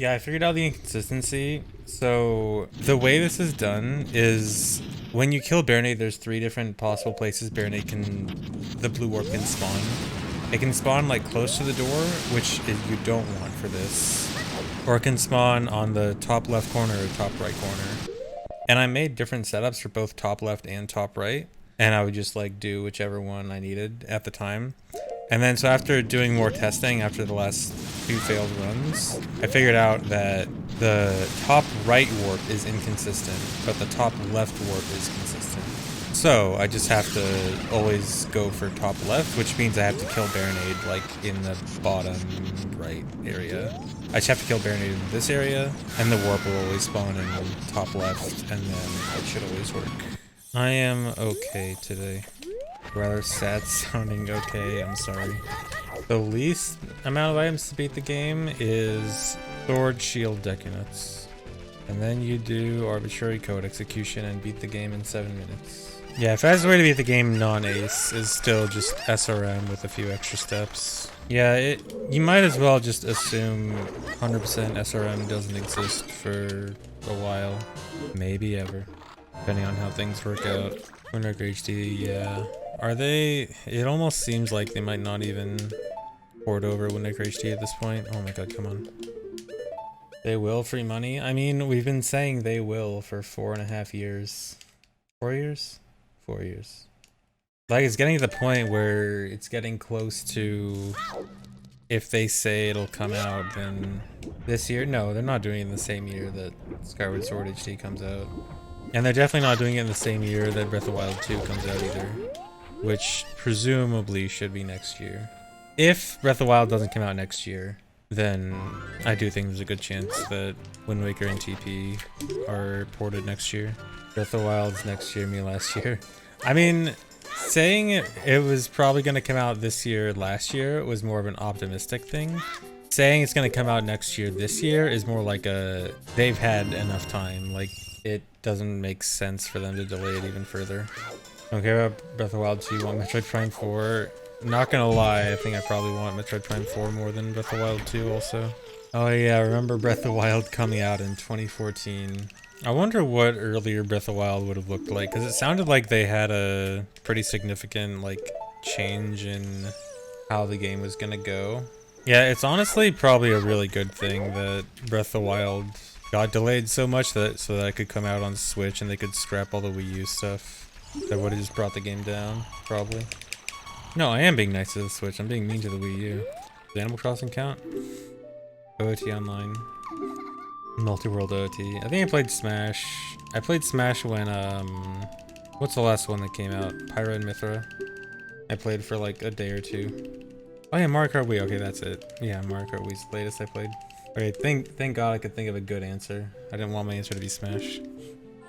Yeah, I figured out the inconsistency. So the way this is done is when you kill Barinade, there's 3 different possible places the blue orb can spawn. It can spawn like close to the door, which you don't want for this. Or it can spawn on the top left corner or top right corner. And I made different setups for both top left and top right. And I would just like do whichever one I needed at the time. And then so after doing more testing after the last 2 failed runs, I figured out that the top right warp is inconsistent, but the top left warp is consistent. So I just have to always go for top left, which means I have to kill Barinade like in the bottom right area. I just have to kill Barinade in this area, and the warp will always spawn in top left, and then it should always work. I am okay today. Rather sad sounding okay, I'm sorry. The least amount of items to beat the game is sword, shield, deck units. And then you do arbitrary code execution and beat the game in 7 minutes. Yeah, fastest way to beat the game non-ace is still just SRM with a few extra steps. Yeah, you might as well just assume 100% SRM doesn't exist for a while. Maybe ever. Depending on how things work out. Windbreaker HD, yeah. Are they... It almost seems like they might not even port over Windbreaker HD at this point. Oh my god, come on. They will free money? I mean, we've been saying they will for 4.5 years. 4 years? 4 years. Like, it's getting to the point where it's getting close to... If they say it'll come out, then this year? No, they're not doing it in the same year that Skyward Sword HD comes out. And they're definitely not doing it in the same year that Breath of the Wild 2 comes out either. Which presumably should be next year. If Breath of the Wild doesn't come out next year, then I do think there's a good chance that Wind Waker and TP are ported next year. Breath of the Wild's next year, me last year. I mean, saying it was probably going to come out this year, last year, was more of an optimistic thing. Saying it's going to come out next year, this year, is more like a... They've had enough time. Like, it doesn't make sense for them to delay it even further. Don't care about Breath of the Wild 2, want Metroid Prime 4. Not gonna lie, I think I probably want Metroid Prime 4 more than Breath of the Wild 2 also. Oh yeah, I remember Breath of the Wild coming out in 2014. I wonder what earlier Breath of the Wild would have looked like, because it sounded like they had a pretty significant like change in how the game was gonna go. Yeah, it's honestly probably a really good thing that Breath of the Wild got delayed so much so that it could come out on Switch and they could scrap all the Wii U stuff. That would have just brought the game down, probably. No, I am being nice to the Switch. I'm being mean to the Wii U. Does Animal Crossing count? OOT Online. Multi-World OOT. I think I played Smash. I played Smash when, what's the last one that came out? Pyra and Mythra. I played for like a day or 2. Oh yeah, Mario Kart Wii. Okay, that's it. Yeah, Mario Kart Wii's the latest I played. Okay, thank God I could think of a good answer. I didn't want my answer to be Smash.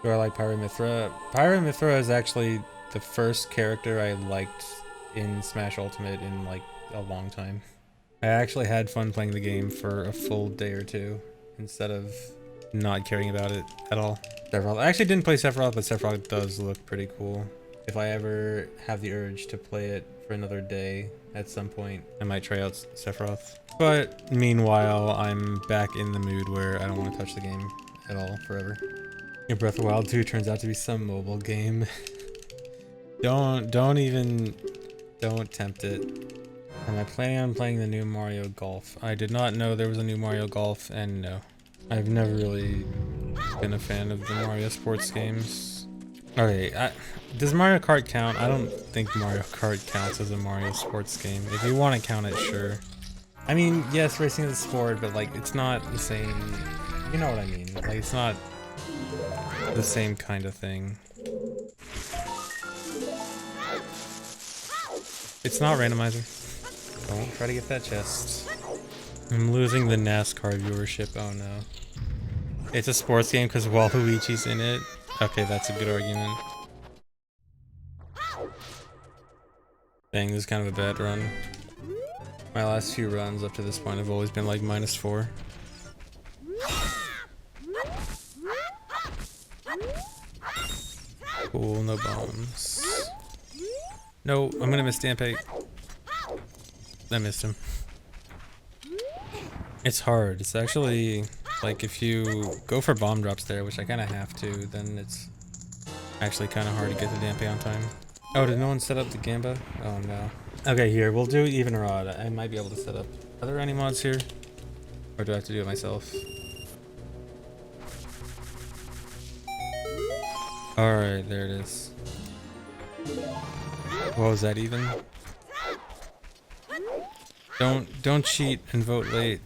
Do I like Pyra Mythra? Pyra Mythra is actually the first character I liked in Smash Ultimate in like a long time. I actually had fun playing the game for a full day or 2 instead of not caring about it at all. Sephiroth. I actually didn't play Sephiroth, but Sephiroth does look pretty cool. If I ever have the urge to play it for another day at some point, I might try out Sephiroth. But meanwhile, I'm back in the mood where I don't want to touch the game at all forever. Your Breath of the Wild 2 turns out to be some mobile game. Don't tempt it. Am I planning on playing the new Mario Golf? I did not know there was a new Mario Golf, and no. I've never really been a fan of the Mario sports games. Okay, does Mario Kart count? I don't think Mario Kart counts as a Mario sports game. If you want to count it, sure. I mean, yes, racing is a sport, but like, it's not the same... You know what I mean. Like, it's not the same kind of thing. It's not randomizer. Don't try to get that chest. I'm losing the NASCAR viewership. Oh no. It's a sports game because Waluigi's in it. Okay, that's a good argument. Dang, this is kind of a bad run. My last few runs up to this point have always been like -4. Cool, no bombs. No, I'm gonna miss Dampé. I missed him. It's hard. It's actually Like if you go for bomb drops there, which I kind of have to, then it's actually kind of hard to get to Dampé on time. Oh, did no one set up the Gamba? Oh no. Okay, here, we'll do even or odd. I might be able to set up. Are there any mods here? Or do I have to do it myself? Alright, there it is. What was that even? Don't cheat and vote late.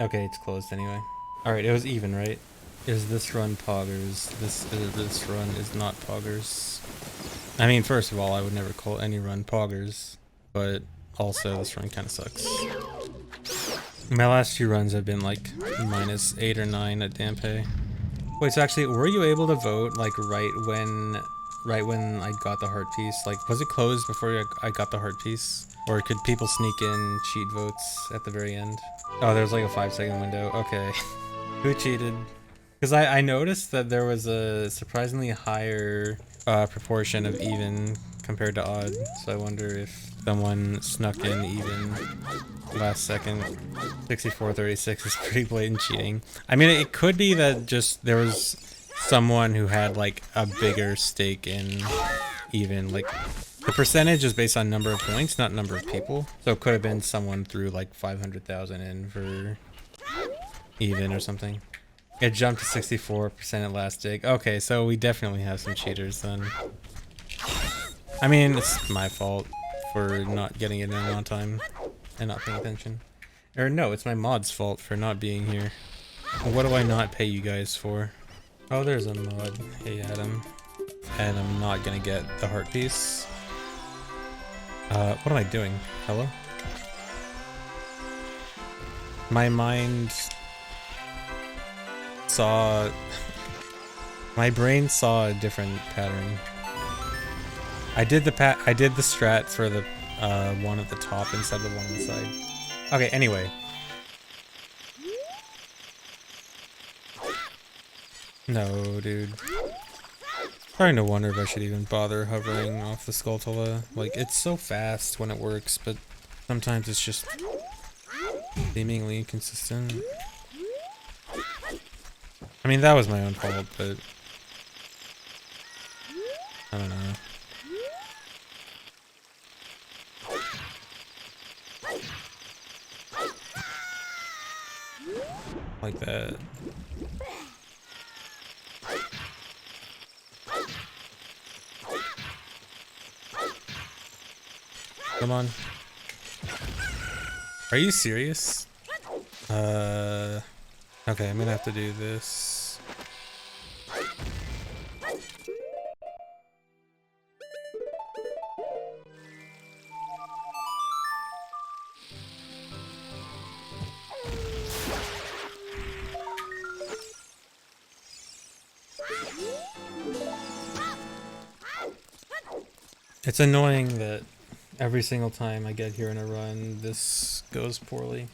Okay, it's closed anyway. Alright, it was even, right? Is this run poggers? This run is not poggers. I mean, first of all, I would never call any run poggers, but also this run kind of sucks. My last few runs have been like -8 or 9 at Dampé. Wait, so actually, were you able to vote like right when I got the heart piece? Like, was it closed before I got the heart piece? Or could people sneak in cheat votes at the very end? Oh, there's like a 5-second window. Okay. Who cheated? Because I noticed that there was a surprisingly higher proportion of even compared to odd. So I wonder if someone snuck in even last second. 64-36 is pretty blatant cheating. I mean, it could be that just there was someone who had like a bigger stake in even. Like the percentage is based on number of points, not number of people. So it could have been someone threw like 500,000 in for even or something. It jumped to 64% at last dig. Okay, so we definitely have some cheaters then. I mean, it's my fault for not getting it in on time and not paying attention. Or no, it's my mod's fault for not being here. What do I not pay you guys for? Oh, there's a mod. Hey, Adam. And I'm not gonna get the heart piece. What am I doing? Hello? My mind saw... My brain saw a different pattern. I did the strat for the one at the top instead of the one on the side. Okay, anyway. No, dude. Starting to wonder if I should even bother hovering off the Skulltula. Like, it's so fast when it works, but sometimes it's just seemingly inconsistent. I mean, that was my own fault, but I don't know. Like that. Come on. Are you serious? Okay, I'm gonna have to do this. It's annoying that every single time I get here in a run, this goes poorly.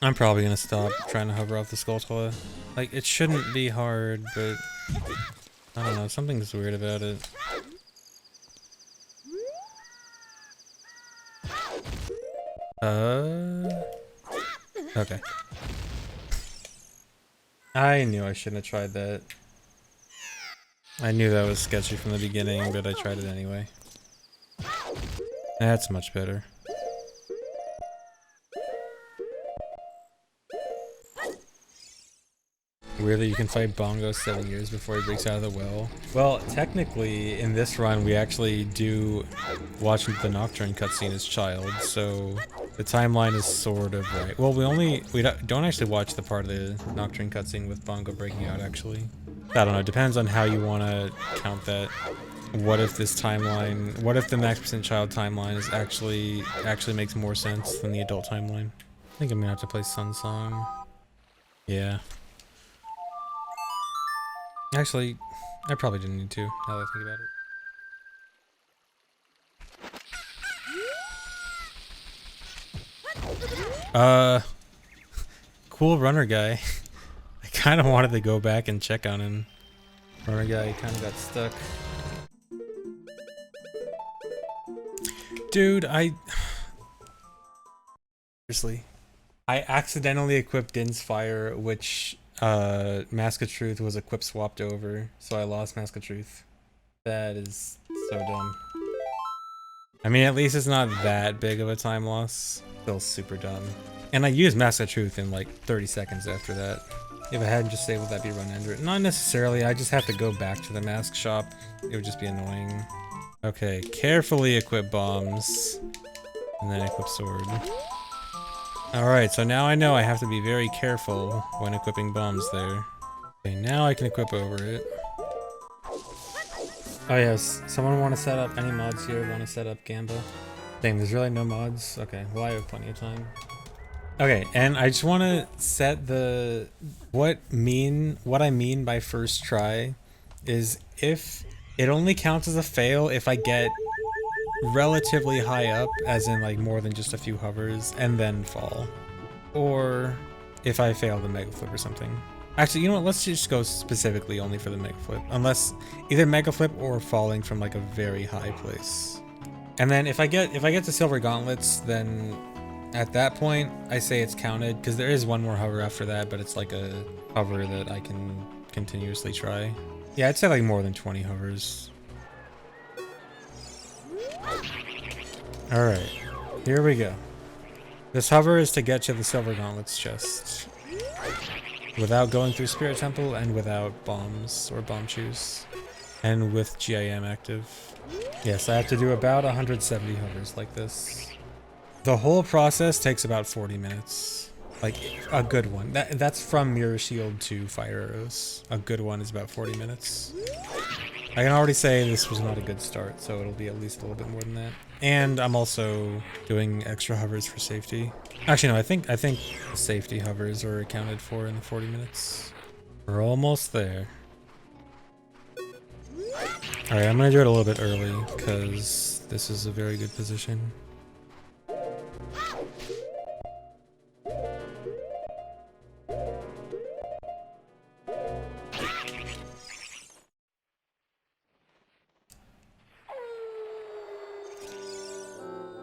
I'm probably gonna stop trying to hover off the Skulltula. Like, it shouldn't be hard, but I don't know, something's weird about it. Okay. I knew I shouldn't have tried that. I knew that was sketchy from the beginning, but I tried it anyway. That's much better. Weirdly, you can fight Bongo 7 years before he breaks out of the well. Well, technically, in this run, we actually do watch the Nocturne cutscene as child, so the timeline is sort of right. Well, we don't actually watch the part of the Nocturne cutscene with Bongo breaking out, actually. I don't know, it depends on how you want to count that. What if this timeline, what if the max percent child timeline is actually makes more sense than the adult timeline? I think I'm gonna have to play Sun Song. Yeah. Actually, I probably didn't need to, now that I think about it. Cool runner guy. I kind of wanted to go back and check on him. Runner guy kind of got stuck. Dude, seriously. I accidentally equipped Din's Fire, which Mask of Truth was equip swapped over, so I lost Mask of Truth. That is so dumb. I mean, at least it's not that big of a time loss. Still super dumb. And I used Mask of Truth in like 30 seconds after that. If I hadn't just saved, would that be run under it? Not necessarily, I just have to go back to the mask shop. It would just be annoying. Okay, carefully equip bombs. And then equip sword. Alright, so now I know I have to be very careful when equipping bombs there. Okay, now I can equip over it. Oh yes, someone want to set up, any mods here want to set up Gamba? Dang, there's really no mods? Okay, well I have plenty of time. Okay, and I just want to set the, what I mean by first try is if it only counts as a fail if I get relatively high up, as in like more than just a few hovers, and then fall. Or if I fail the mega flip or something. Actually, you know what? Let's just go specifically only for the mega flip. Unless either mega flip or falling from like a very high place. And then if I get to silver gauntlets, then at that point I say it's counted because there is one more hover after that, but it's like a hover that I can continuously try. Yeah, I'd say like more than 20 hovers. All right, here we go. This hover is to get to the silver gauntlets chest. Without going through Spirit Temple and without bombs or bomb shoes. And with GIM active. Yes, I have to do about 170 hovers like this. The whole process takes about 40 minutes. Like, a good one. That's from Mirror Shield to Fire Arrows. A good one is about 40 minutes. I can already say this was not a good start, so it'll be at least a little bit more than that. And I'm also doing extra hovers for safety. Actually, no, I think safety hovers are accounted for in the 40 minutes. We're almost there. Alright, I'm gonna do it a little bit early, because this is a very good position.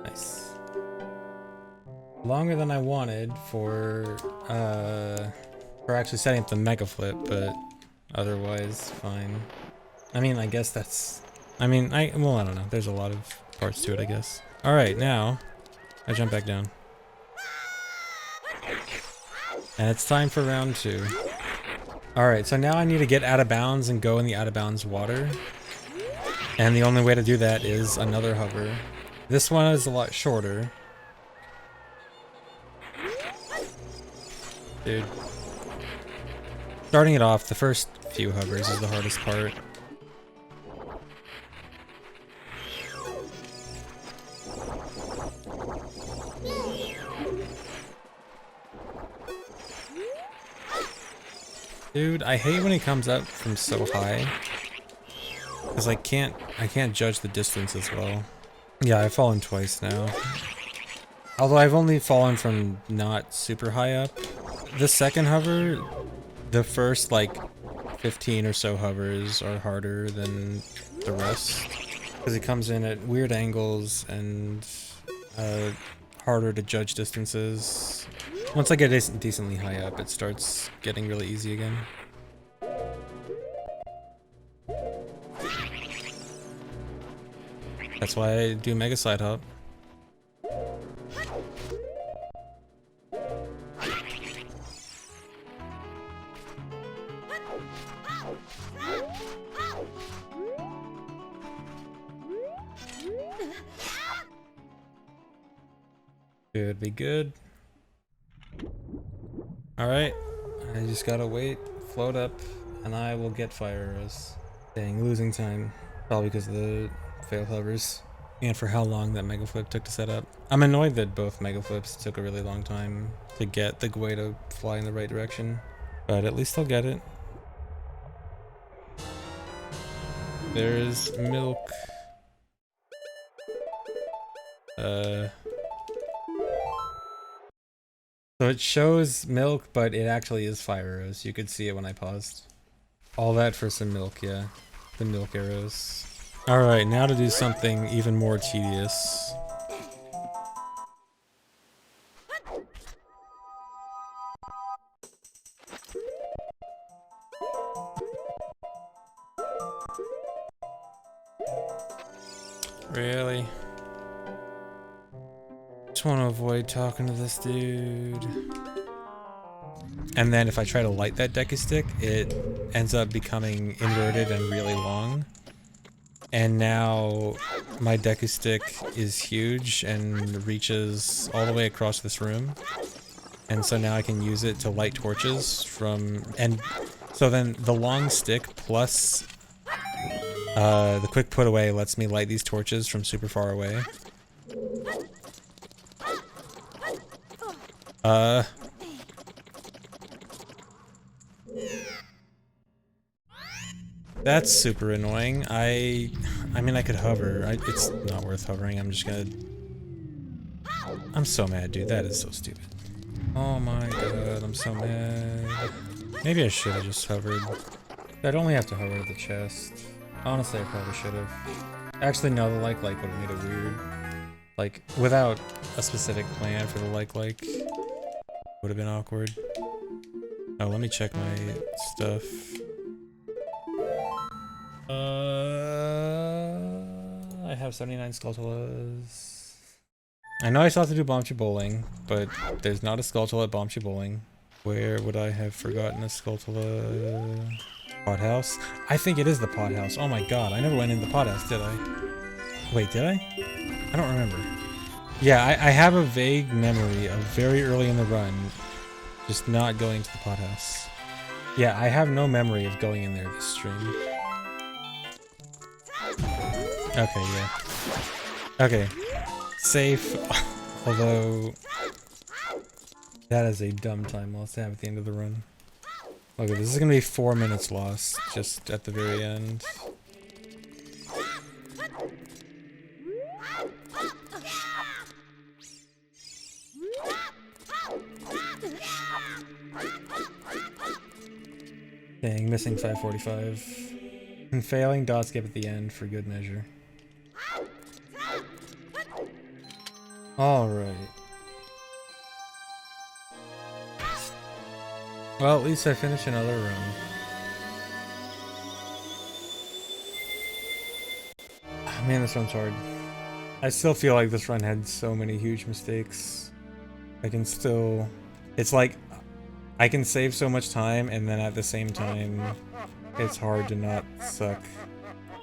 Nice. Longer than I wanted for actually setting up the mega flip, but otherwise fine. I mean, I guess that's, I don't know. There's a lot of parts to it, I guess. All right, now I jump back down. And it's time for round 2. All right, so now I need to get out of bounds and go in the out of bounds water. And the only way to do that is another hover. This one is a lot shorter. Dude. Starting it off, the first few hovers is the hardest part. Dude, I hate when he comes up from so high. Cause I can't judge the distance as well. Yeah, I've fallen twice now. Although I've only fallen from not super high up. The second hover, the first like 15 or so hovers are harder than the rest. Because it comes in at weird angles and harder to judge distances. Once I get decently high up, it starts getting really easy again. That's why I do Mega Slide Hop. Should be good. Alright, I just gotta wait, float up, and I will get fire arrows. Dang, losing time. Probably because of the failed hovers. And for how long that mega flip took to set up. I'm annoyed that both mega flips took a really long time to get the Gwei to fly in the right direction. But at least I'll get it. There's milk. So it shows milk, but it actually is fire arrows. You could see it when I paused. All that for some milk, yeah. The milk arrows. Alright, now to do something even more tedious. Really? Just want to avoid talking to this dude. And then if I try to light that decky stick, it ends up becoming inverted and really long. And now my decky stick is huge and reaches all the way across this room. And so now I can use it to light torches from, and so then the long stick plus the quick put away lets me light these torches from super far away. That's super annoying. I mean, I could hover. It's not worth hovering. I'm just gonna... I'm so mad, dude. That is so stupid. Oh my god, I'm so mad. Maybe I should have just hovered. I'd only have to hover to the chest. Honestly, I probably should have. Actually, no, the like would have made it weird. Like, without a specific plan for the like would have been awkward. Oh, let me check my stuff. I have 79 Skulltulas. I know I still have to do Bombchu Bowling, but there's not a Skulltula at Bombchu Bowling. Where would I have forgotten a Skulltula? Pot house? I think it is the pot house. Oh my god, I never went in the pot house, did I? Wait, did I? I don't remember. Yeah, I have a vague memory of very early in the run just not going to the pot house. Yeah, I have no memory of going in there this stream. Okay, yeah. Okay. Safe. Although... that is a dumb time loss to have at the end of the run. Okay, this is gonna be 4 minutes lost, just at the very end. Dang, missing 545. And failing dot skip at the end for good measure. Alright. Well, at least I finished another run. Oh, man, this run's hard. I still feel like this run had so many huge mistakes. I can still... It's like, I can save so much time, and then at the same time, it's hard to not suck.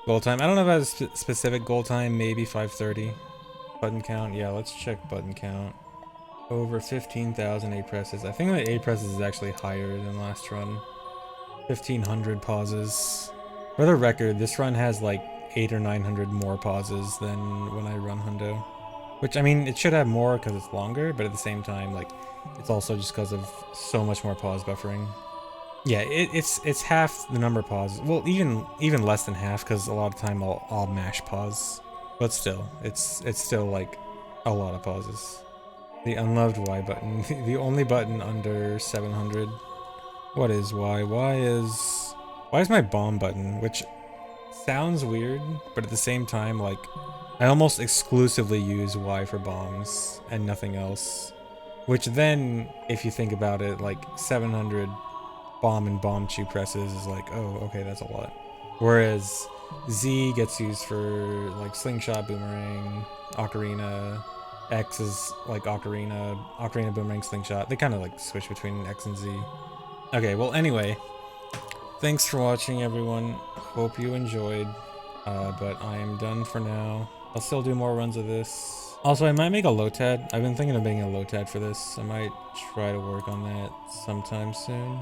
Goal time. I don't know if I have a specific goal time, maybe 5:30. Button count. Yeah, let's check button count. Over 15,000 A presses. I think the A presses is actually higher than last run. 1,500 pauses. For the record, this run has like 800 or 900 more pauses than when I run Hundo. Which, I mean, it should have more because it's longer, but at the same time, like, it's also just because of so much more pause buffering. Yeah, it's half the number of pauses. Well, even less than half, because a lot of time I'll mash pause. But still, it's still like a lot of pauses. The unloved Y button, the only button under 700. What is Y? Why is my bomb button, which sounds weird, but at the same time, like, I almost exclusively use Y for bombs and nothing else. Which then, if you think about it, like 700 bomb and bomb chew presses is like, oh, okay, that's a lot. Whereas Z gets used for like slingshot, boomerang, ocarina. X is like ocarina, boomerang, slingshot. They kind of like switch between X and Z. Okay, well, anyway, thanks for watching, everyone. Hope you enjoyed, but I am done for now. I'll still do more runs of this. Also, I might make a Lotad. I've been thinking of making a Lotad for this. I might try to work on that sometime soon.